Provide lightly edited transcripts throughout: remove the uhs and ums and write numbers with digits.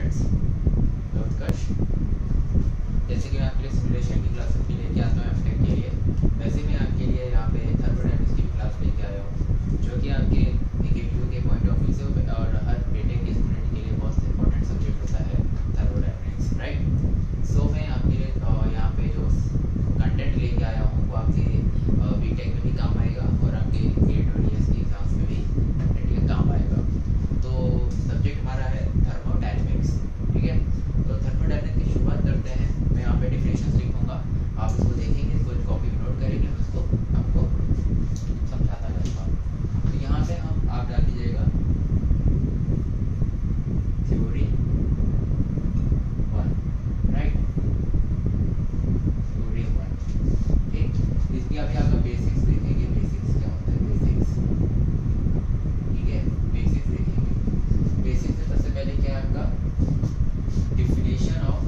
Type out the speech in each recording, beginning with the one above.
Students, मैं उत्कर्ष। जैसे कि मैं आपके लिए सिमुलेशन की क्लासेस भी लेके आता हूँ एफटेक के लिए, वैसे मैं आपके लिए यहाँ पे थर्मोडायनेमिक्स की क्लास लेके आया हूँ, जो कि आपके एक वीडियो के पॉइंट ऑफ व्यू से और हर बीटेक के स्टूडेंट के लिए बहुत इंपॉर्टेंट सब्जेक्ट होता है थर्मोडायनेमिक्स, राइट। सो मैं आपके लिए यहाँ पे जो कंटेंट लेके आया हूँ वो आपके बीटेक में भी काम आएगा और आपके गेट और डीएस की एग्जाम्स में भी डेफिनेटली काम आएगा। तो सब्जेक्ट हमारा है थर्मोडायनेमिक्स, ठीक है। तो थर्मोडायनेमिक्स की शुरुआत करते हैं। मैं यहाँ पे डिफिनेशंस लिखूंगा, आप इसको देखेंगे, इसको कॉपी में नोट करेंगे, मैं इसको आपको समझाता रहूँगा। तो यहाँ पे आप डाल दीजिएगा थ्योरी 1, राइट, थ्योरी 1, ठीक। इसकी अभी आपका बेसिक्स देखेंगे, बेसिक्स क्या होता है, बेसिक्स, ठीक है, बेसिक्स देखेंगे। बेसिक्स में सबसे पहले क्या है आपका डिफिनेशन ऑफ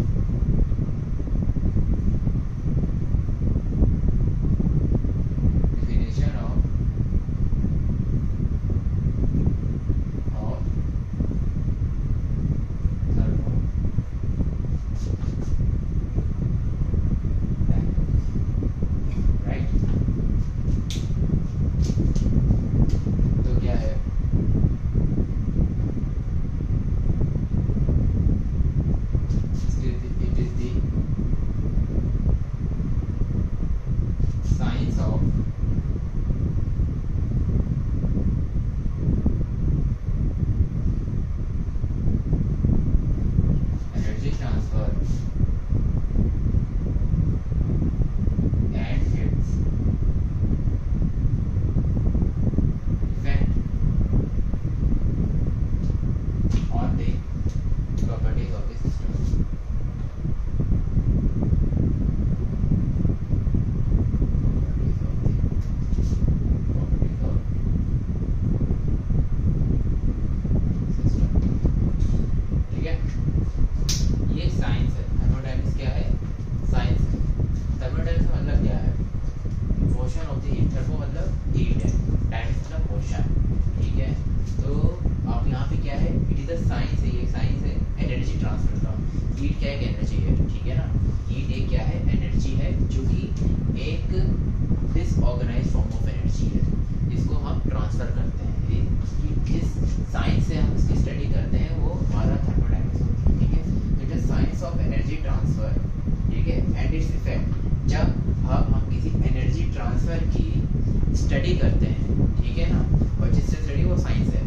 स्टडी करते हैं, ठीक है ना। और जिससे स्टडी वो साइंस है,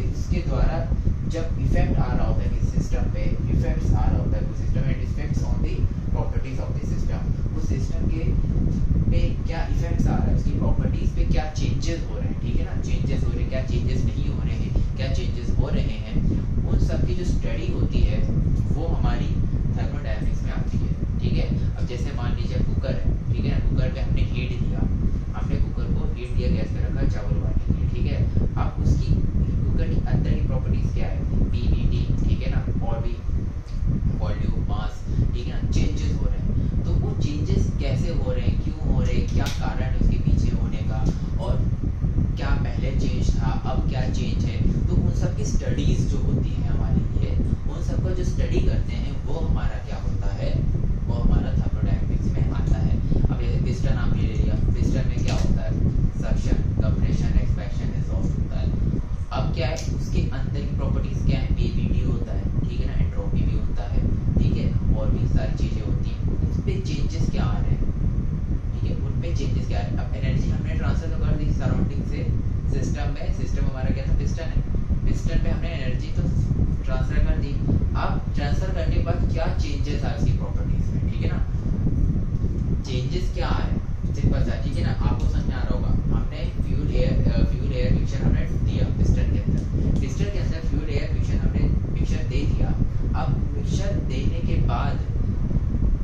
उसके द्वारा जब इफेक्ट आ रहा होता है कि सिस्टम पे इफेक्ट्स आ रहा होता है, system and effects on the properties of the system, उस सिस्टम के पे क्या इफेक्ट्स आ रहा है, उसकी प्रॉपर्टीज पे क्या चेंजेस हो रहे हैं, ठीक है ना। चेंजेस हो रहे हैं, क्या चेंजेस नहीं हो रहे हैं, क्या चेंजेस हो रहे हैं, उन सब की जो स्टडी होती है वो हमारी थर्मोडायनेमिक्स में आती है, ठीक है। अब जैसे मान लीजिए कुकर है, ठीक है ना, कुकर पे हमने हीट दिया, हमने कुकर को हीट दिया, गैस पे रखा चावल उबालने के लिए, ठीक है। अब उसकी कुकर की अंदर की प्रॉपर्टीज क्या है, पीवीटी, ठीक है ना, और भी वॉल्यूम, मास, ठीक है ना, चेंजेस हो रहे हैं। तो वो चेंजेस कैसे हो रहे हैं, क्यों हो रहे हैं, क्या कारण है उसके पीछे होने का, और क्या पहले चेंज था, अब क्या चेंज है, तो उन सब की स्टडीज जो होती है हमारे लिए, उन सबको जो स्टडी करते हैं वो हमारा क्या होता है, वो हमारा थर्मोडायनेमिक्स में आता है। अब जैसे पिस्टन आपने ले लिया, पिस्टन में क्या होता है, सक्शन, कंप्रेशन, एक्सपेंशन, एग्जॉस्ट होता है। अब क्या है, उसके अंदर की प्रॉपर्टीज क्या है, पीवीटी होता है, ठीक है ना, एंट्रोपी भी होता है, ठीक है, और भी सारी चीजें होती हैं। उस पे चेंजेस क्या आ रहे हैं, ठीक है, उन पे चेंजेस क्या आ रहे हैं। अब एनर्जी हमने ट्रांसफर कर दी सराउंडिंग से सिस्टम में, सिस्टम हमारा क्या था, पिस्टन है, पिस्टन पे हमने एनर्जी तो ट्रांसफर कर दी। अब ट्रांसफर करने के बाद क्या चेंजेस आए उसकी प्रॉपर्टीज में, ठीक है ना, चेंजेस क्या आए, सिंपल सा, ठीक है ना, आपको समझ में आ रहा होगा। हमने फ्यूल एयर मिक्सचर हमने दिया पिस्टन के अंदर, पिस्टन के अंदर फ्यूल एयर मिक्सचर दे दिया। अब मिक्सचर देने के बाद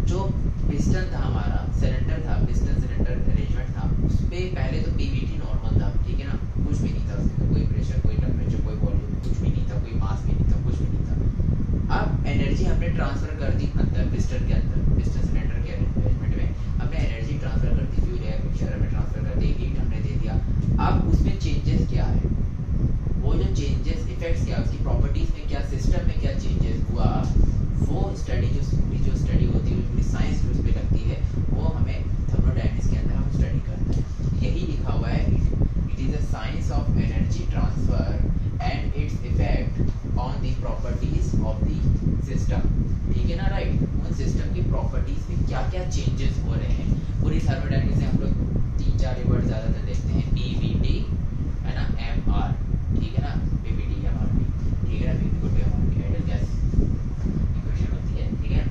जो पिस्टन था हमारा, सिलेंडर था, पिस्टन सिलेंडर अरेंजमेंट था, उस पे पहले तो पीवीटी नॉर्मल था, ठीक है ना, कुछ भी नहीं था उसमें, कोई प्रेशर, कोई टेम्परेचर, कोई वॉल्यूम, कुछ भी नहीं था, कोई मास भी नहीं था, कुछ भी नहीं था। अब एनर्जी हमने ट्रांसफर कर दी अंदर पिस्टन के अंदर, पिस्टन सिलेंडर के अरेंजमेंट में हमने एनर्जी ट्रांसफर कर दी, फ्यूल एयर मिक्सचर में ट्रांसफर कर दी, हीट हमने दे दिया। अब उसमें चेंजेस क्या है, वो जो चेंजेस इफेक्ट्स क्या, उसकी प्रॉपर्टीज में में क्या सिस्टम में क्या चेंजेस हुआ, वो स्टडी जो स्टडी होती है, पूरी साइंस जो उस पर लगती है, वो हमें थर्मोडायनेमिक्स के अंदर हम स्टडी करते हैं। यही लिखा हुआ है, it is a science of energy transfer and its effect on the properties of the system. ठीक है ना, राइट। उन सिस्टम की प्रॉपर्टीज में क्या क्या चेंजेस हो रहे हैं, पूरी थर्मोडायनेमिक्स में हम लोग 3-4 वर्ड ज़्यादातर देखते हैं, पीवीटी है ना, एमआर, ठीक है ना, पीवीटी एमआर, ठीक है ना, पीवी को एमआर आइडियल गैस इक्वेशन होती है, ठीक है।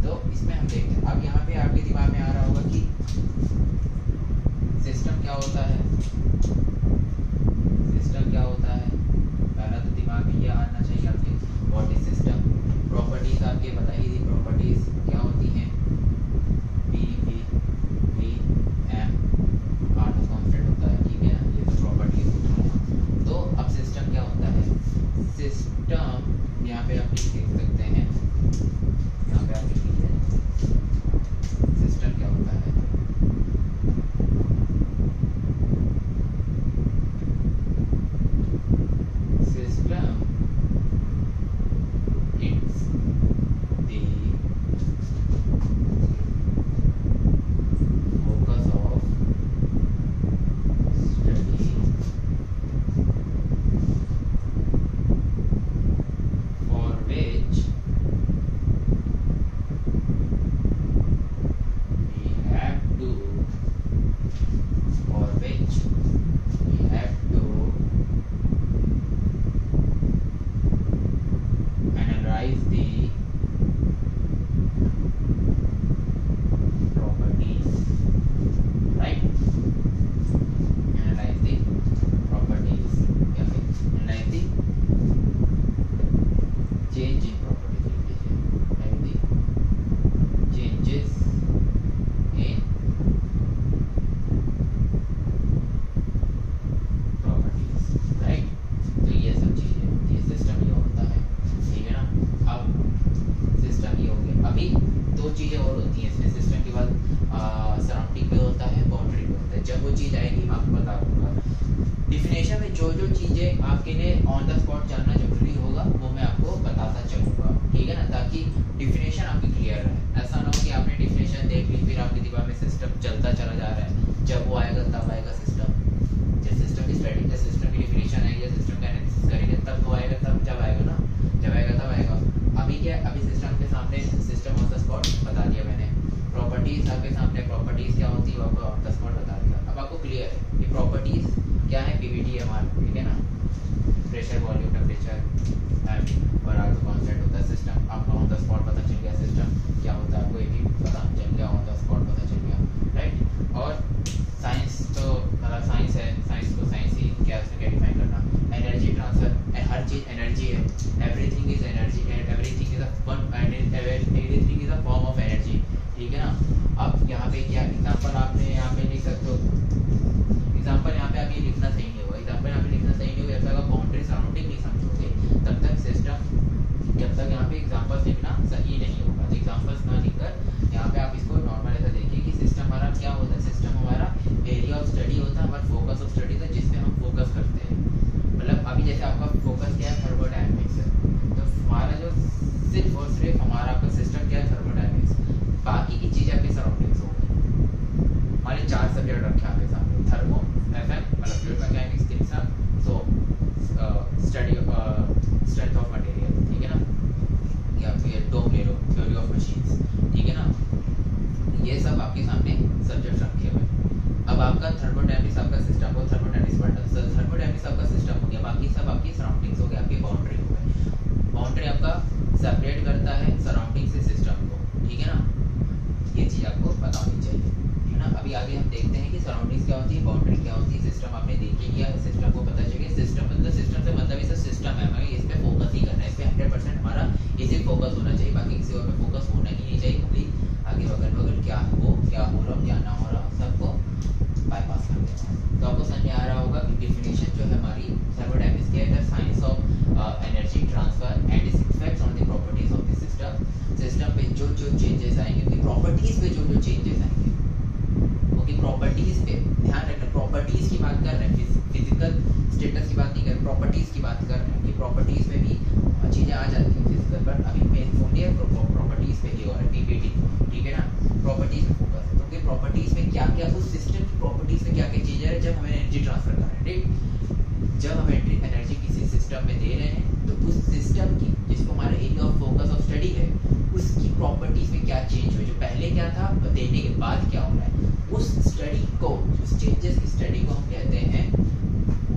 तो इसमें हम देखते हैं, अब यहाँ पे आपके दिमाग में आ रहा होगा कि सिस्टम क्या होता है, सिस्टम क्या होता है, पहला तो दिमाग में ये आना चाहिए आपके, व्हाट इज सिस्टम। प्रॉपर्टीज आपके बताइए थी, प्रॉपर्टीज क्या होती हैं, P V V M R तो कांस्टेंट होता है, ठीक है ना, ये तो प्रॉपर्टीज होता है। तो अब सिस्टम क्या होता है, सिस्टम यहाँ पे आप लिख सकते हैं, यहाँ पे आप लिख लीजिए सिस्टम क्या होता है। System it's the focus of study for which we have to analyze the properties, right? Analyze the properties या फिर analyze the change in properties लिख लीजिए, analyze the changes in properties, right? तो ये सब चीजें होती है, सिस्टम ये होता है, ठीक है ना। अब सिस्टम ये हो गया, अभी दो चीजें और होती हैं इसमें, सिस्टम के बाद सराउंडिंग पे होता है, बाउंड्री पे होता है। जब वो चीज आएगी मैं आपको बता दूंगा डिफिनेशन में, जो जो चीजें आपके लिए ऑन द स्पॉट जानना जरूरी होगा वो मैं आपको बताता चलूंगा, ठीक है ना, ताकि डिफिनेशन आपकी क्लियर रहे। ऐसा ना हो कि आपने डिफिनेशन देख ली फिर आपके दिमाग में सिस्टम चलता चला जा रहा है, जब वो आएगा तब आएगा सिस्टम, जब सिस्टम की स्टडी, जब सिस्टम की डिफिनेशन आएगी, सिस्टम का एनालिसिस करेंगे तब वो आएगा, तब जब आएगा ना, जब आएगा तब आएगा। अभी क्या, अभी सिस्टम के सामने, सिस्टम ऑन द स्पॉट बता दिया मैंने, प्रॉपर्टीज आपके सामने, प्रॉपर्टीज क्या होती है वो आपको ऑन द स्पॉट बता दिया। अब आपको क्लियर है कि प्रॉपर्टीज क्या है, पीवीटी एमआर, ठीक है ना, प्रेशर, वॉल्यूम, टेम्परेचर एंड और आर कांस्टेंट होता है। सिस्टम आपको ऑन द स्पॉट पता चल गया, सिस्टम क्या होता है आपको ये भी पता चल गया, ऑन द स्पॉट पता चल गया, राइट। और साइंस तो मतलब साइंस है, साइंस को साइंस ही क्या डिफाइन करना, एनर्जी ट्रांसफर, हर चीज एनर्जी है, everything is energy and everything is everything is a form of energy, ठीक है ना। अब यहाँ पे क्या एग्जांपल आपने यहाँ पे लिख सकते हो, एग्जांपल यहाँ पे आप ये लिखना सही नहीं होगा, एग्जांपल यहाँ पे लिखना सही नहीं होगा, जब तक आप बाउंड्री सराउंडिंग नहीं समझोगे तब तक सिस्टम, जब तक यहाँ पे एग्जांपल्स लिखना सही नहीं होगा। तो एग्जांपल्स ना लिखकर यहाँ पे आप इसको नॉर्मल ऐसा देखिए कि सिस्टम हमारा क्या होता है, सिस्टम हमारा एरिया ऑफ स्टडी होता है, हमारा फोकस ऑफ स्टडी होता है, जिसपे हम फोकस करते हैं। मतलब अभी जैसे आपका फोकस क्या है, थर्मोडायनेमिक्स है, तो हमारा जो सिर्फ और सिर्फ हमारा आपका सिस्टम क्या है, थर्मोडायनेमिक्स, बाकी की चीज़ आपकी सराउंडिंग्स हो गई। हमारे 4 सब्जेक्ट रखे आपके सामने, थर्मो, एफएम मतलब फ्लूइड मैकेनिक्स, तीसरा so study strength of material, ठीक है ना, या फिर टॉम ले लो, थ्योरी ऑफ मशीन्स, ठीक है ना, ये सब आपके सामने सब्जेक्ट रखे हुए। अब आपका थर्मोडायनेमिक्स आपका सिस्टम हो, थर्मोडायनेमिक्स पढ़ना, थर्मोडायनेमिक्स आपका सिस्टम हो गया, बाकी सब आपकी सराउंडिंग्स हो गया, आपकी बाउंड्री हो गई। बाउंड्री आपका सेपरेट करता है सराउंडिंग से सिस्टम को, ठीक है ना, ये चीज़ आपको पता होनी चाहिए, है ना। अभी आगे हम देखते हैं कि सराउंडिंग्स क्या होती है, बाउंड्री क्या होती है, सिस्टम आपने देख ही लिया, सिस्टम को पता चल गया। सिस्टम मतलब, सिस्टम से मतलब इस सिस्टम है, हमें इस पे फोकस ही करना है, इस पे 100% हमारा इसी फोकस होना चाहिए, बाकी किसी और पे फोकस होना ही नहीं चाहिए। खाली आगे बगल बगल क्या हो रहा क्या ना हो रहा सबको बाईपास कर देना। तो आपको समझ में आ रहा होगा कि डिफिनेशन जो है हमारी थर्मोडायनेमिक्स की है, the science of energy transfer and it's effects on the properties of the system. System पे जो जो चेंजेस आएंगे, उनकी प्रॉपर्टीज पे जो जो चेंजेस आएंगे, उनकी प्रॉपर्टीज पे ध्यान रखना। प्रॉपर्टीज की बात कर रहे हैं, फिजिकल स्टेटस की बात नहीं कर रहे, प्रॉपर्टीज की बात कर रहे हैं कि प्रॉपर्टीज में भी चीजें आ जाती हैं फिजिकल, बट अभी मेन ओनली प्रॉपर्टीज पे ही हो रहा है पीपीटी, ठीक है ना, प्रॉपर्टीज पे फोकस है, क्योंकि प्रॉपर्टीज में क्या क्या उस सिस्टम की प्रॉपर्टीज में क्या क्या चीजें है जब हमें एनर्जी ट्रांसफर करना है, ठीक, जब हम एनर्जी किसी सिस्टम में दे रहे हैं तो उस सिस्टम की जिसको हमारा area of focus of study है उसकी प्रॉपर्टीज में क्या चेंज हुआ, जो पहले क्या था देने के बाद क्या हो रहा है, उस स्टडी को, उस चेंजेस की स्टडी को हम कहते हैं,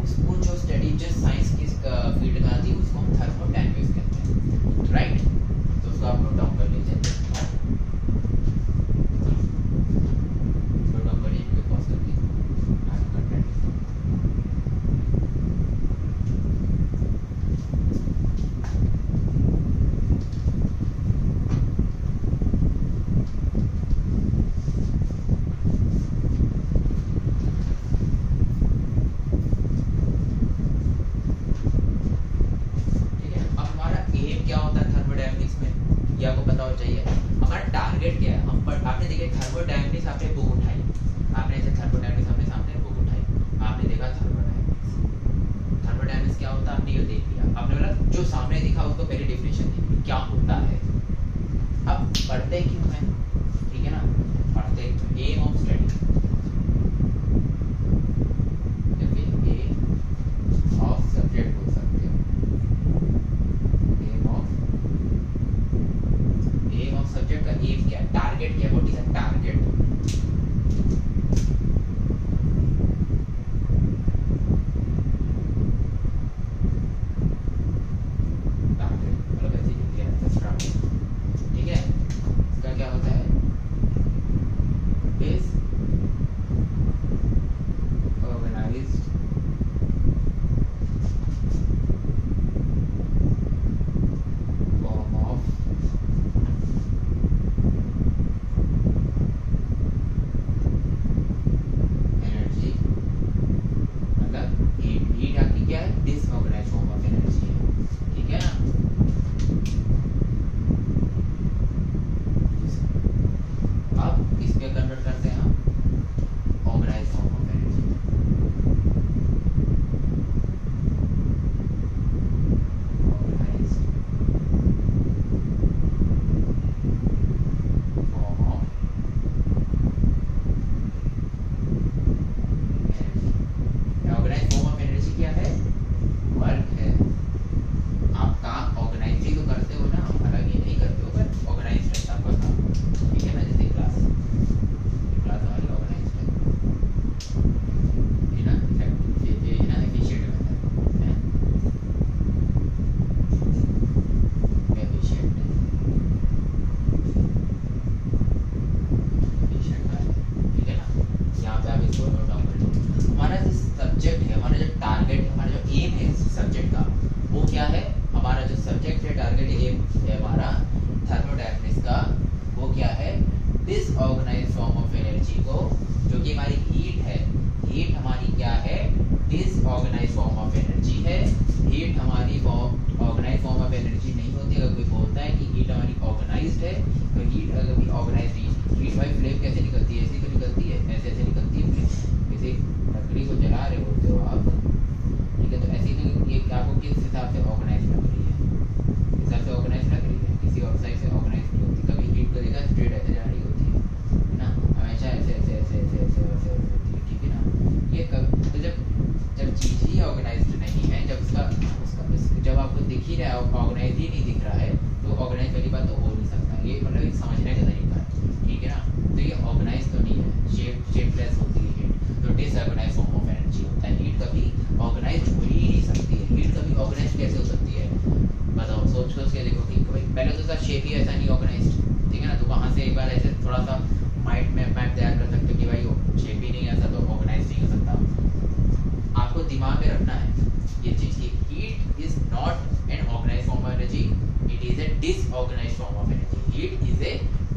उसको जो स्टडी जो साइंस की फील्ड में आती है उसको हम थर्मोडायनामिक्स कहते हैं, राइट। तो उसको आप नोट डाउन कर लीजिए, नोट डाउन करिए, इनको पॉज कर लीजिए।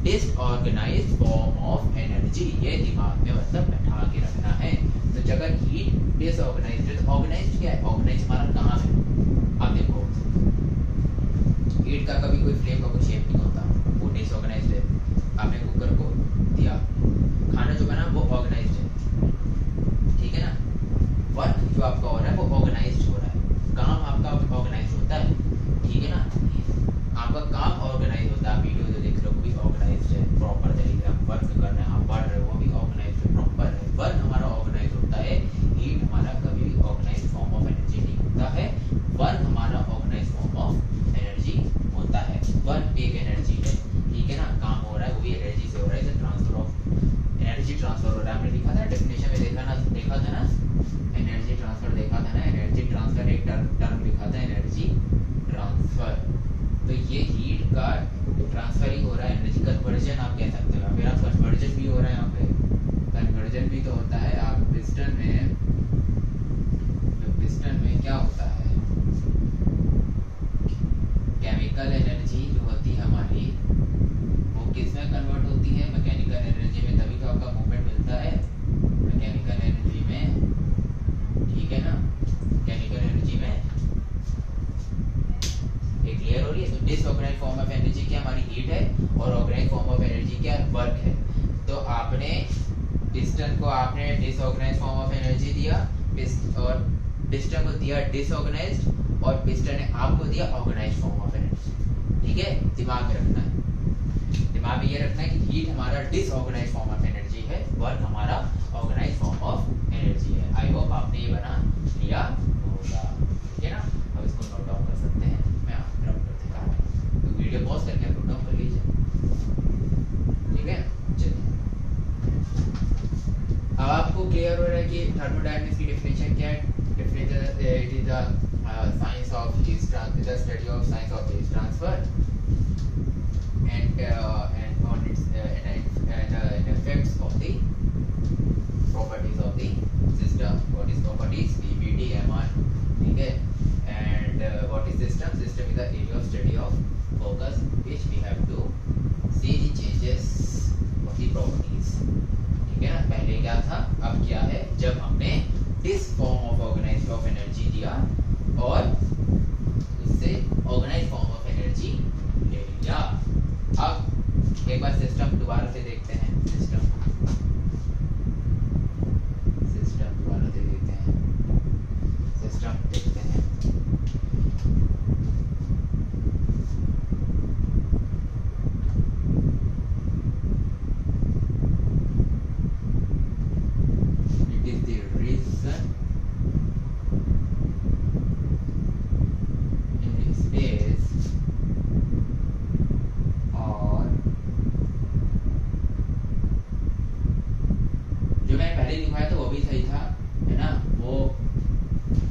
डिसऑर्गेनाइज्ड फॉर्म ऑफ एनर्जी, ये दिमाग में मतलब बैठा के रखना है। तो जगह हीट डिसऑर्गेनाइज्ड है, तो ऑर्गेनाइज्ड क्या है, ऑर्गेनाइज्ड हमारा कहाँ है, आप देखो हीट का कभी कोई फ्लेम का कोई शेप नहीं होता, वो डिसऑर्गेनाइज्ड है। आपने कुकर को दिया, खाना जो बना वो ऑर्गेनाइज्ड है, ठीक है ना, वर्क जो आपका हो रहा है वो ऑर्गेनाइज्ड हो रहा है, काम आपका ऑर्गेनाइज्ड होता है, ठीक है ना। मैकेनिकल एनर्जी जो होती है हमारी, वो किस में कन्वर्ट होती है? मैकेनिकल एनर्जी में। तभी तो आपका मूवमेंट मिलता है मैकेनिकल एनर्जी में, ठीक है ना? मैकेनिकल एनर्जी में ये क्लियर हो रही है? तो डिसऑर्गेनाइज्ड फॉर्म ऑफ एनर्जी क्या हमारी हीट है, और ऑर्गेनाइज्ड फॉर्म ऑफ एनर्जी क्या वर्क है। तो आपने पिस्टन को आपने डिसऑर्गेनाइज्ड फॉर्म ऑफ एनर्जी दिया, और पिस्टन को दिया डिसऑर्गेनाइज्ड, और पिस्टन ने आपको दिया ऑर्गेनाइज्ड फॉर्म ऑफ एनर्जी। ठीक है, दिमाग में रखना है, दिमाग में ये रखना है कि हीट हमारा डिसऑर्गेनाइज्ड फॉर्म ऑफ एनर्जी है, वर्क हमारा ऑर्गेनाइज्ड फॉर्म ऑफ एनर्जी है। आई होप आपने ये बना लिया होगा, ठीक है ना? अब इसको नोट डाउन कर सकते हैं, मैं आप नोट कर देता हूं, तो वीडियो पॉज करके नोट डाउन कर लीजिए, ठीक है? चलिए, अब आपको क्लियर हो रहा है कि थर्मोडायनामिक्स की डेफिनेशन क्या है? Definition it is the science of heat transfer, the study of science of heat transfer and on its and effects of the properties of the system. What is properties? PVT, MR, ठीक है? And what is system? System is the area of study of focus which we have to see the changes of the properties. ठीक है ना? पहले क्या था, अब क्या है? जब हमने this form of organized of energy दिया और उससे organized form of energy ले लिया। अब एक बार सिस्टम दोबारा से देखते हैं, सिस्टम दोबारा से देखते हैं, सिस्टम देखते हैं। It is the region in space लिखवाया तो वो भी सही था, है ना? वो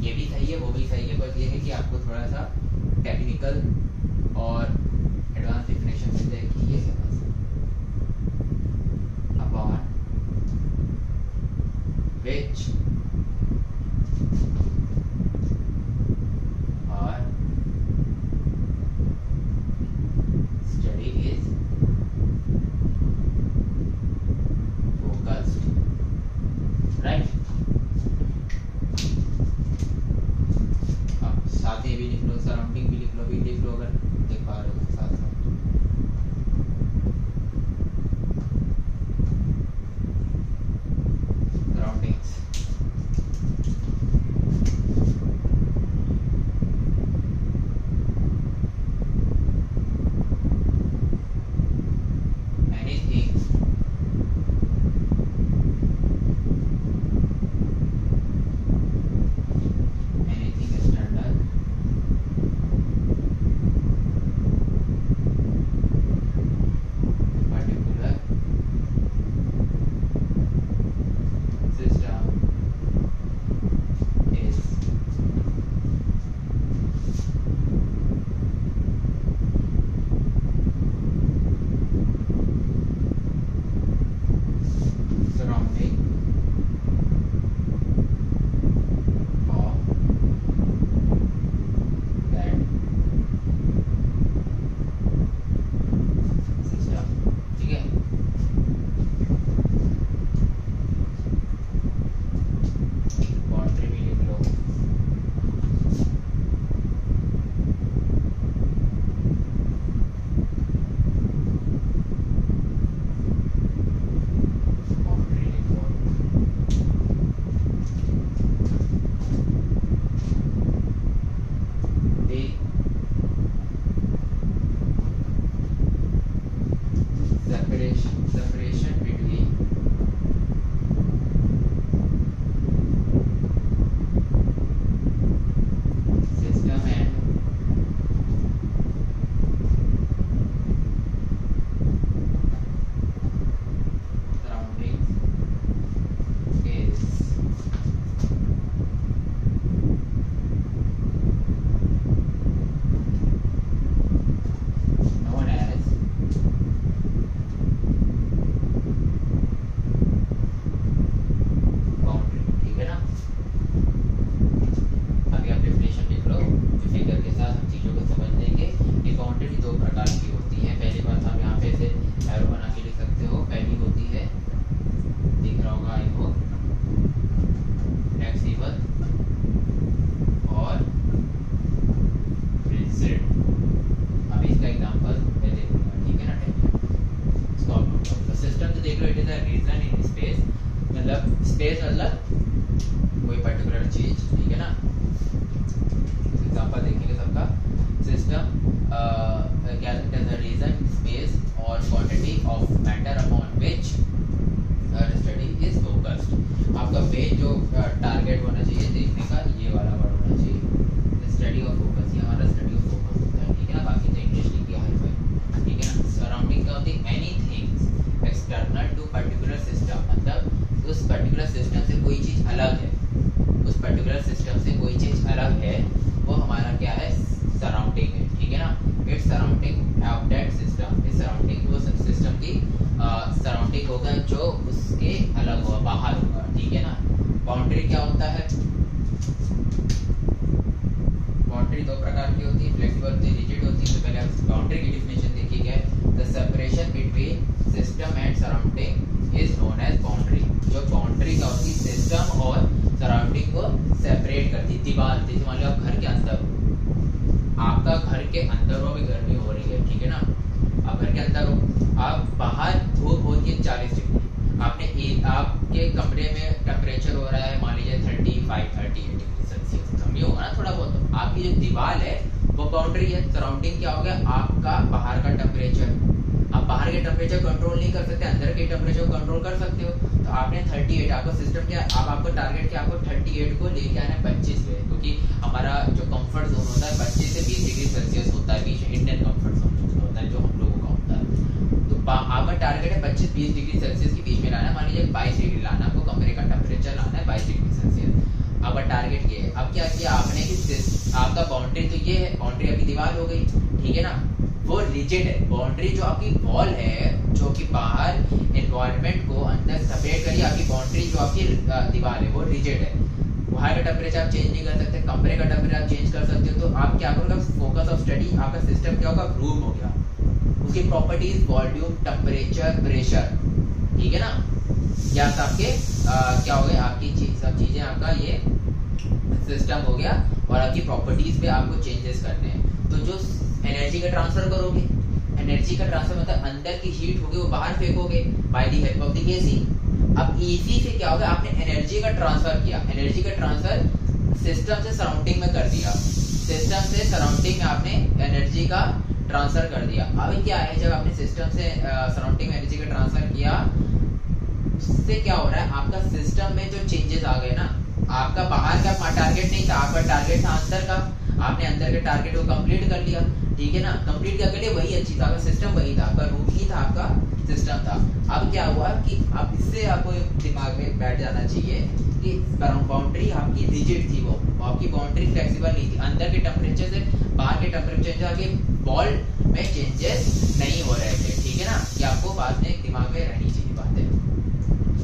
ये भी सही है, वो भी सही है, बस ये है कि आपको थोड़ा सा टेक्निकल और एडवांस डेफिनेशन मिल जाए कि ये है बस अपॉन विच और स्टडी इज फोकस्ड, राइट? अब साथ ही भी लिख लो, सराउंडिंग भी लिख लो, भी लिख लो अगर देख पा रहे हो साथ में। सराउंडिंग्स कोई पर्टिकुलर चीज, ठीक है ना। एग्जांपल देखेंगे सबका। सिस्टम क्या द रीजन स्पेस और quantity of matter upon which study is focused. आपका पेज जो टारगेट होना चाहिए देखने का, ये वाला वर्ड होना चाहिए, स्टडी ऑफ फोकस। ये हमारा स्टडी ऑफ फोकस होता है, ठीक है ना। बाकी तो इंग्लिश लिखी हाई फाई, ठीक है ना। सराउंडिंग का होती है anything external to particular system, मतलब उस पर्टिकुलर सिस्टम से कोई चीज अलग है, उस पर्टिकुलर सिस्टम से कोई चीज अलग है, वो हमारा क्या है, सराउंडिंग है, ठीक है ना। Its surrounding of that system, इस सराउंडिंग वो सिस्टम की सराउंडिंग होगा जो उसके अलग होगा, बाहर होगा, ठीक है ना। बाउंड्री क्या होता है, बाउंड्री दो प्रकार की होती है, फ्लेक्सिबल होती है, रिजिड होती है। तो पहले आप बाउंड्री की डेफिनेशन देखिए, the separation between system and surrounding is known as boundary. जो बाउंड्री का होती है सिस्टम और सराउंडिंग को सेपरेट करती, दीवार। जैसे मान लो आप घर के अंदर, आपका घर के अंदर हो, भी गर्मी हो रही है, ठीक है ना। आप घर के अंदर हो, आप बाहर धूप होती है 40 डिग्री, आपके कमरे में टेम्परेचर हो रहा है मान लीजिए 35-38 डिग्री सेल्सियस, कम ही होगा ना थोड़ा बहुत। तो आपकी जो दीवार है वो बाउंड्री है। सराउंडिंग क्या हो गया, आपका बाहर का टेम्परेचर। आप बाहर के टेम्परेचर कंट्रोल नहीं कर सकते, अंदर के टेम्परेचर कंट्रोल कर सकते हो। तो आपने 38, आपका सिस्टम क्या, अब आपको टारगेट क्या, आपको 38 को लेके आना है 25 पे, क्योंकि हमारा जो कंफर्ट जोन होता है 25 से 20 डिग्री सेल्सियस होता है, बीच इंडियन कंफर्ट जोन होता है जो हम लोगों का होता है। तो आपका टारगेट है 25-20 डिग्री सेल्सियस के बीच में लाना है। मान लीजिए 22 डिग्री लाना, आपको कमरे का टेम्परेचर लाना है 22 डिग्री सेल्सियस। आपका टारगेट ये है। अब क्या किया आपने कि आपका बाउंड्री तो ये है, बाउंड्री आपकी दीवार हो गई, ठीक है ना। वो रिजिड है, बाउंड्री जो आपकी वॉल है, जो कि बाहर एनवायरनमेंट को अंदर सेपरेट करिए, आपकी बाउंड्री जो आपकी दीवार है वो रिजिड है। बाहर का टेम्परेचर आप चेंज नहीं कर सकते, कमरे का टेम्परेचर आप चेंज कर सकते हो। तो आप क्या करोगे, फोकस ऑफ स्टडी, आपका सिस्टम क्या होगा, रूम हो गया। उसकी प्रॉपर्टीज वॉल्यूम, टेम्परेचर, प्रेशर, ठीक है ना। या आपके क्या हो गया, आपकी सब चीजें, आपका ये सिस्टम हो गया। और आपकी प्रॉपर्टीज पे आपको चेंजेस करने हैं। तो जो एनर्जी का ट्रांसफर करोगे, एनर्जी का ट्रांसफर मतलब अंदर की हीट होगी वो बाहर फेंकोगे by the help of the AC. अब एसी से क्या होगा, आपने एनर्जी का ट्रांसफर किया, एनर्जी का ट्रांसफर सिस्टम से सराउंडिंग में कर दिया, सिस्टम से सराउंडिंग में आपने एनर्जी का ट्रांसफर कर दिया। अब क्या है, जब आपने सिस्टम से सराउंडिंग में एनर्जी का ट्रांसफर किया, उससे क्या हो रहा है, आपका सिस्टम में जो चेंजेस आ गए ना, आपका बाहर का टारगेट नहीं था, आपका टारगेट था अंदर का, आपने अंदर के टारगेट को कंप्लीट कर लिया, ठीक है ना। कंप्लीट क्या कर लिया, वही अच्छी था, आपका सिस्टम वही था, आपका रूम ही था, आपका सिस्टम था। अब क्या हुआ कि अब इससे आपको दिमाग में बैठ जाना चाहिए कि बाउंड्री आपकी रिजिड थी, वो आपकी बाउंड्री फ्लेक्सिबल नहीं थी। अंदर के टेम्परेचर से बाहर के टेम्परेचर से आपके वॉल में चेंजेस नहीं हो रहे थे, ठीक है ना। ये आपको बाद में दिमाग में रहनी चाहिए बातें।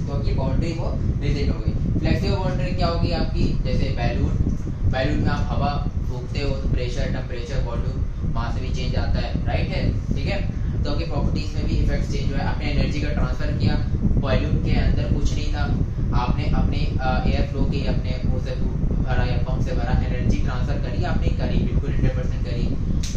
तो आपकी बाउंड्री वो रिजिड हो गई। फ्लेक्सिबल बाउंड्री क्या होगी आपकी, जैसे बैलून में आप हवा फूंकते हो तो प्रेशर, टेम्परेचर, वॉल्यूम वहां से भी चेंज आता है, राइट है, ठीक है। तो आपकी प्रॉपर्टीज में भी इफेक्ट चेंज हुआ है। आपने एनर्जी का ट्रांसफर किया, वॉल्यूम के अंदर कुछ नहीं था, आपने अपने एयर फ्लो की, अपने मुंह से भरा या पंप से भरा, एनर्जी ट्रांसफर करी, आपने करी, बिल्कुल 100% करी।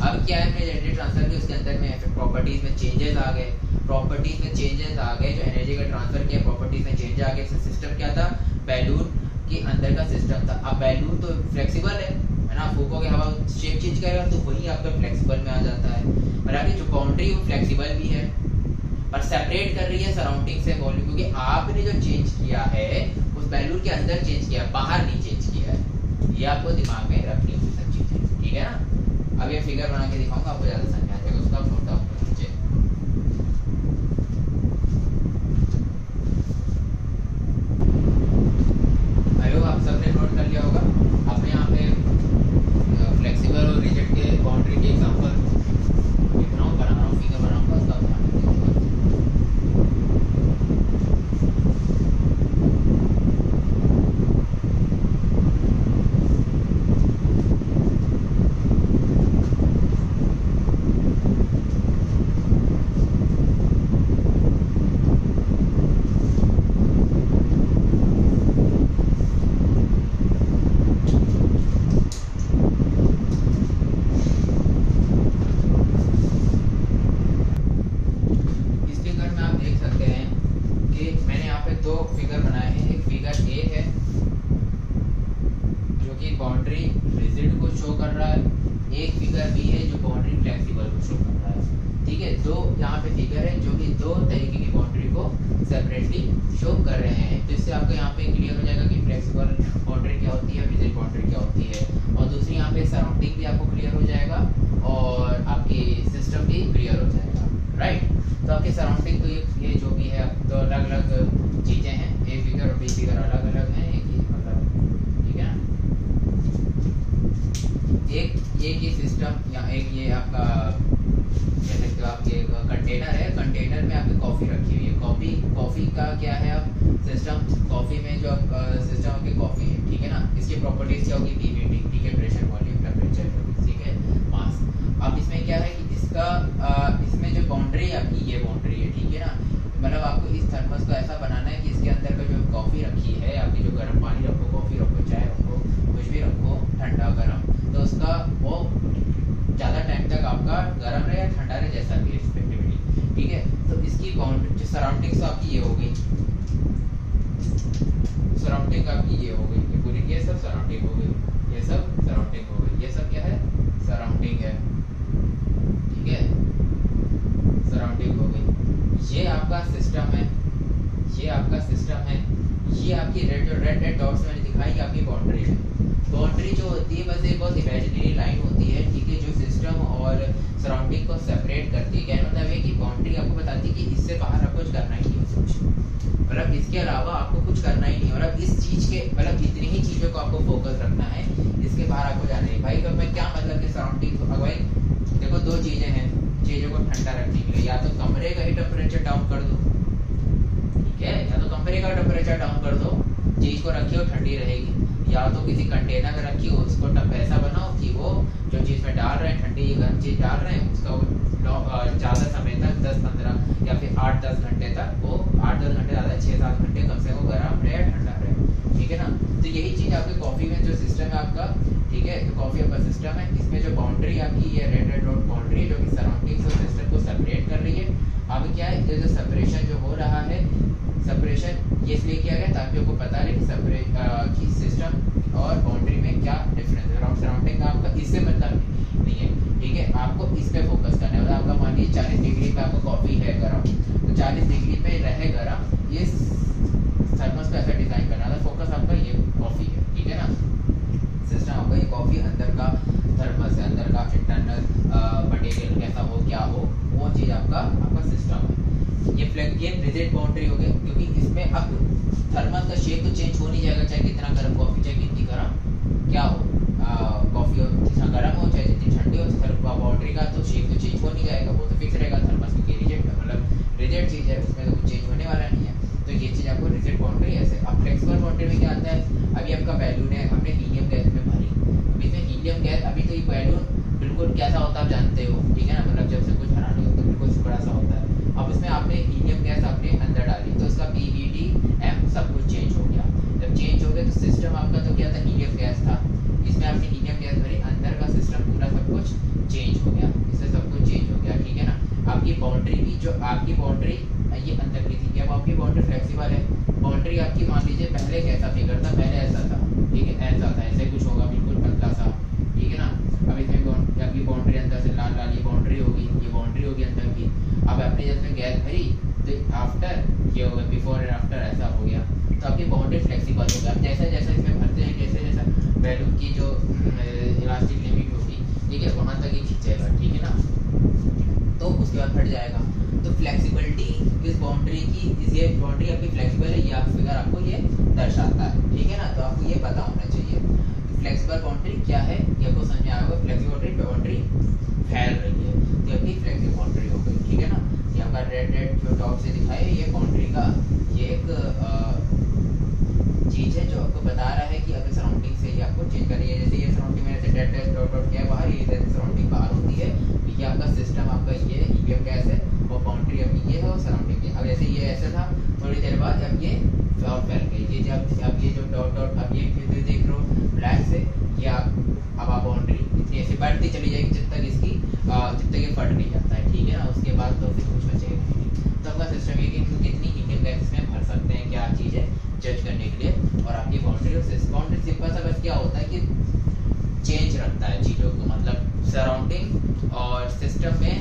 अब क्या है, एनर्जी ट्रांसफर की, उसके अंदर में प्रॉपर्टीज में चेंजेस आ गए, प्रॉपर्टीज में चेंजेस आ गए, जो एनर्जी का ट्रांसफर किया, प्रॉपर्टीज में चेंज आ गए। सिस्टम क्या था, बैलून के अंदर का सिस्टम था। अब बैलून तो फ्लेक्सिबल है ना, फूकोगे हवा शेप चेंज करेगा, तो वही आपका फ्लेक्सिबल में आ जाता है। और आपकी जो बाउंड्री वो फ्लेक्सिबल भी है, पर सेपरेट कर रही है सराउंडिंग से वॉल्यूम, क्योंकि आपने जो चेंज किया है उस बैलून के अंदर चेंज किया, बाहर नहीं चेंज किया है। ये आपको दिमाग में रखनी होगी सब चीजें, ठीक है ना। अब ये फिगर बना के दिखाऊंगा, आपको ज्यादा समझ आ जाएगा। उसका छोटा नीचे आप सबने नोट कर लिया होगा। अब यहाँ पे फ्लेक्सिबल और रिजिड के बाउंड्री के एग्जांपल लिख रहा हूँ, बना रहा हूँ, फिगर बनाऊंगा, उसका ध्यान रखिएगा। शो कर रहा है। ठीक है, दो यहाँ पे फिगर है जो कि दो तरीके की बाउंड्री को सेपरेटली शो कर रहे हैं। तो इससे आपको यहाँ पे क्लियर हो जाएगा कि फ्लेक्सिबल बाउंड्री क्या होती है, रिजिड बाउंड्री क्या होती है। और दूसरी यहाँ पे सराउंडिंग भी आपको क्लियर हो जाएगा और आपकी सिस्टम भी क्लियर हो जाएगा, राइट। तो आपकी सराउंडिंग तो ये जो भी है तो अलग अलग चीजें हैं, ए फिगर और बी फिगर अलग अलग हैं, एक ही मतलब, ठीक है ना। एक ही सिस्टम या एक ये आपका कह सकते हो आपके कंटेनर है, कंटेनर में आपकी कॉफी रखी हुई है। कॉफी का क्या है अब सिस्टम, कॉफी में जो सिस्टम आपकी कॉफी है, ठीक है ना। इसकी प्रॉपर्टीज क्या होगी, पीवीटी, ठीक है, प्रेशर, वॉल्यूम, टेम्परेचर, ठीक है, मास। अब इसमें क्या है कि इसका इसमें जो बाउंड्री है आपकी, ये बाउंड्री है, ठीक है ना। मतलब आपको इस थर्मस को ऐसा बनाना है कि इसके अंदर का जो कॉफी रखी है आपकी, जो गर्म पानी रखो, कॉफी रखो, चाय रखो, कुछ भी रखो, ठंडा गर्म, तो उसका वो ज़्यादा टाइम तक आपका गर्म रहे या ठंडा रहे, जैसा भी रिस्पेक्टिवली, ठीक है। तो इसकी बाउंड्री जो सराउंडिंग्स आपकी ये हो गई, सराउंडिंग आपकी ये हो गई, ये पूरी ये सब सराउंडिंग हो गई, ये सब सराउंडिंग हो गई, ये सब क्या है, सराउंडिंग है, ठीक है, सराउंडिंग हो गई। ये आपका सिस्टम है, ये आपका सिस्टम है, ये आपकी रेड डॉट्स मैंने दिखाई, आपकी बाउंड्री है। बाउंड्री जो होती है बस एक बहुत इमेजिनरी लाइन होती है, ठीक है, जो सिस्टम और सराउंडिंग को सेपरेट करती है। कहने मतलब है कि बाउंड्री आपको बताती है कि इससे बाहर आपको कुछ करना ही नहीं है, कुछ मतलब इसके अलावा आपको कुछ करना ही नहीं, मतलब इस चीज के मतलब इतनी ही चीजों को आपको फोकस रखना है, इसके बाहर आपको जाना है। भाई तो मैं क्या मतलब कि सराउंडिंग को, भाई देखो दो चीजें हैं चीजों को ठंडा रखने के लिए, या तो कमरे का ही टेम्परेचर डाउन कर दो, ठीक है, या तो कमरे का टेम्परेचर डाउन कर दो, चीज को रखिए ठंडी रहेगी, या तो किसी कंटेनर में रखिए उसको ऐसा बनाओ कि वो जो चीज में डाल रहे हैं, ठंडी गर्म चीज डाल रहे हैं, उसका ज्यादा समय तक 10-15 या फिर 8-10 घंटे तक, वो 8-10 घंटे ज्यादा 6-7 घंटे कम से कम गर्म रहे या ठंडा रहे, ठीक है ना। तो यही चीज आपके कॉफी में जो सिस्टम है आपका, ठीक है, तो कॉफी आपका सिस्टम है, इसमें जो बाउंड्री आपकी ये रेड डॉट बाउंड्री है जो कि सराउंडिंग और सिस्टम को सेपरेट कर रही है। अब क्या है, ये जो सेपरेशन जो हो रहा है, सेपरेशन ये इसलिए किया गया ताकि आपको पता रहे कि सिस्टम और बाउंड्री में क्या डिफरेंस है। सराउंडिंग आपका इससे मतलब नहीं है, ठीक है, आपको इस पे फोकस करना है। आपका मान लीजिए 40 डिग्री पे आपको कॉफी है गर्म, तो 40 डिग्री पे रहे गर्म, ये थर्मस को ऐसा डिजाइन करना था, फोकस आपका ये कॉफी है, ठीक है ना। सिस्टम आपका ये कॉफी, अंदर का थर्मस है, अंदर का इंटरनल मटेरियल कैसा हो क्या हो, वो चीज आपका सिस्टम है। ये रिजिड बाउंड्री हो गई, क्योंकि इसमें अब थर्मस का शेप तो चेंज हो नहीं जाएगा, चाहे कितना गर्म कॉफी, चाहे कितनी गर्म क्या हो कॉफी हो, जितना गर्म हो चाहे जितनी ठंडी हो, बाउंड्री का तो शेप तो चेंज हो नहीं जाएगा, वो तो फिक्स रहेगा थर्मस, क्योंकि रिजिड मतलब रिजिड चीज है, उसमें तो कुछ चेंज होने वाला नहीं है। तो ये चीज आपको रिजिड बाउंड्री ऐसे। अब फ्लेक्सिबल बाउंड्री में क्या आता है, अभी आपका बैलून है, हमने हीलियम गैस में भरी, अभी इसमें हीलियम गैस, अभी तो ये बैलून बिल्कुल कैसा होता है आप जानते हो, ठीक है ना, मतलब जब से कुछ भरा नहीं होता बिल्कुल बड़ा सा होता है। अब इसमें आपने हीलियम गैस अपने अंदर डाली तो इसका पीवीटी एम सब कुछ चेंज हो गया। जब चेंज हो गया तो सिस्टम आपका तो क्या था, हीलियम गैस था, इसमें आपने हीलियम गैस भरी, अंदर का सिस्टम पूरा सब कुछ चेंज हो गया, इससे सब कुछ चेंज हो गया, ठीक है ना। आपकी बाउंड्री भी जो आपकी बाउंड्री ये अंदर की थी, अब आपकी बाउंड्री फ्लेक्सिबल है। बाउंड्री आपकी मान लीजिए पहले कैसा फिगर था, पहले ऐसा था, ठीक है, ऐसा था, ऐसे कुछ होगा बिल्कुल पतला सा, ठीक है ना। अब इसमें आपकी बाउंड्री अंदर से लाल लाल ये बाउंड्री होगी, ये बाउंड्री होगी अंदर की। अब आपने जैसे गैस भरी तो आफ्टर ये होगा, बिफोर एंड आफ्टर ऐसा हो गया, तो आपकी बाउंड्री फ्लेक्सिबल हो गया। अब जैसे जैसे इसमें भरते हैं, जैसे जैसा बैलून की जो इलास्टिक लिमिट होगी, ठीक है, वहां तक ही खींचेगा, ठीक है ना, तो उसके बाद फट जाएगा। तो फ्लेक्सिबिलिटी इस बाउंड्री की, ये बाउंड्री आपकी फ्लेक्सिबल है, ये आप फिगर आपको ये दर्शाता है, ठीक है ना। तो आपको ये पता होना चाहिए फ्लेक्सिबल बाउंड्री क्या है, ये आपको समझ में आया होगा। फ्लेक्सिबल बाउंड्री फैल रही है तो आपकी फ्लेक्सिबल बाउंड्री हो गई, ठीक है ना। ये आपका रेड जो टॉप से दिखाई है, ये बाउंड्री का ये एक चीज है जो आपको बता रहा है कि आपके सराउंडिंग से ये आपको चेंज करनी है। जैसे ये सराउंडिंग में ऐसे डेड डेड डॉट डॉट क्या है बाहर, ये सराउंडिंग बाहर होती है, ये आपका सिस्टम आपका ये हीलियम गैस है और बाउंड्री आपकी ये है और सराउंडिंग है। अब जैसे ये ऐसा था, थोड़ी देर बाद अब ये और फैल गई, ये जब अब ये जो डॉट डॉट अब ये फिर देख रहे हो ब्लैक से, ये अब आप बाउंड्री इतनी ऐसे बढ़ती चली जाएगी जब तक इसकी जब तक ये फट नहीं जाता है, ठीक है ना। उसके बाद तो फिर कुछ बचेगा नहीं। तो आपका सिस्टम ये कि कितनी हीलियम गैस में भर सकते हैं, क्या चीज़ है जज करने के लिए। और आपकी बाउंड्री सिंपल सा बस क्या होता है कि चेंज रखता है चीज़ों को, मतलब सराउंडिंग और सिस्टम में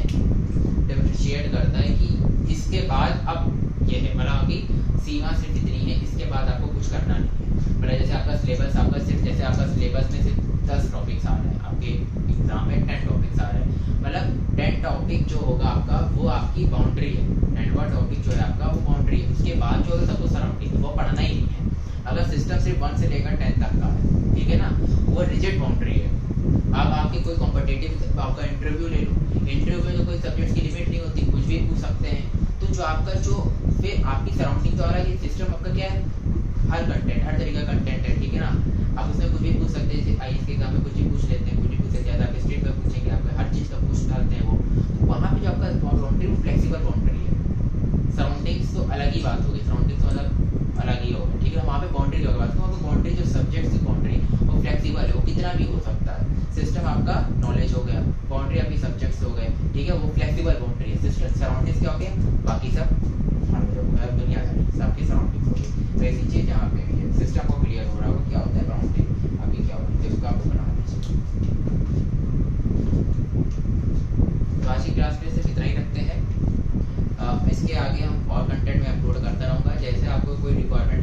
डिफरेंशिएट करता है कि इसके बाद अब ये है, मतलब अभी सीमा सिर्फ इतनी है, इसके बाद आपको कुछ करना नहीं है। मतलब जैसे आपका सिलेबस, आपका सिर्फ जैसे आपका सिलेबस में सिर्फ 10 टॉपिक्स आ रहे हैं, आपके एग्जाम में 10 टॉपिक्स आ रहे हैं, मतलब 10 टॉपिक जो होगा आपका वो आपकी बाउंड्री है, 10वां टॉपिक जो है आपका वो बाउंड्री है। उसके बाद जो होगा सब कुछ सराउंडिंग वो पढ़ना ही नहीं है। अगर सिस्टम सिर्फ 1 से लेकर 10 तक का है, ठीक है ना, वो रिजिड बाउंड्री है। अब आपके कोई कॉम्पिटिटिव आपका इंटरव्यू ले लो, इंटरव्यू में तो कोई सब्जेक्ट की लिमिट नहीं होती, कुछ भी पूछ सकते हैं। तो जो आपका जो फिर आपकी सराउंडिंग द्वारा ये सिस्टम आपका क्या है, हर कंटेंट, हर तरीके का कंटेंट है, ठीक है ना। आप उसमें कुछ भी पूछ सकते हैं, जैसे आईएएस के एग्जाम में कुछ भी पूछ लेते हैं, कुछ भी पूछ सकते हैं, आप स्टेट में पूछेंगे, आपको हर चीज़ का पूछ डालते हैं वो। तो वहाँ पे जो आपका बाउंड्री वो फ्लेक्सिबल बाउंड्री है। सराउंडिंग्स तो अलग ही बात होगी, सराउंडिंग्स तो मतलब अलग ही होगा, ठीक है। वहाँ पे बाउंड्री की बात करूँ तो बाउंड्री जो सब्जेक्ट की बाउंड्री वो फ्लेक्सिबल है, वो कितना भी हो सकता है। सिस्टम आपका नॉलेज हो गया, बाउंड्री आपकी सब्जेक्ट्स हो गए, ठीक है, वो फ्लेक्सिबल बाउंड्री है। सिस्टम सराउंडिंग्स क्या हो गया, बाकी सब दुनियादारी सबकी सराउंडिंग्स हो गई। वैसी चीज़ यहाँ पे भी है। सिस्टम को क्लियर हो रहा है क्या होता है बाउंड्री, अभी क्या होता है उसका आपको बना दीजिए। तो आज की क्लास में सिर्फ इतना ही रखते हैं। इसके आगे हम और कंटेंट में अपलोड करता रहूँगा। जैसे आपको कोई रिक्वायरमेंट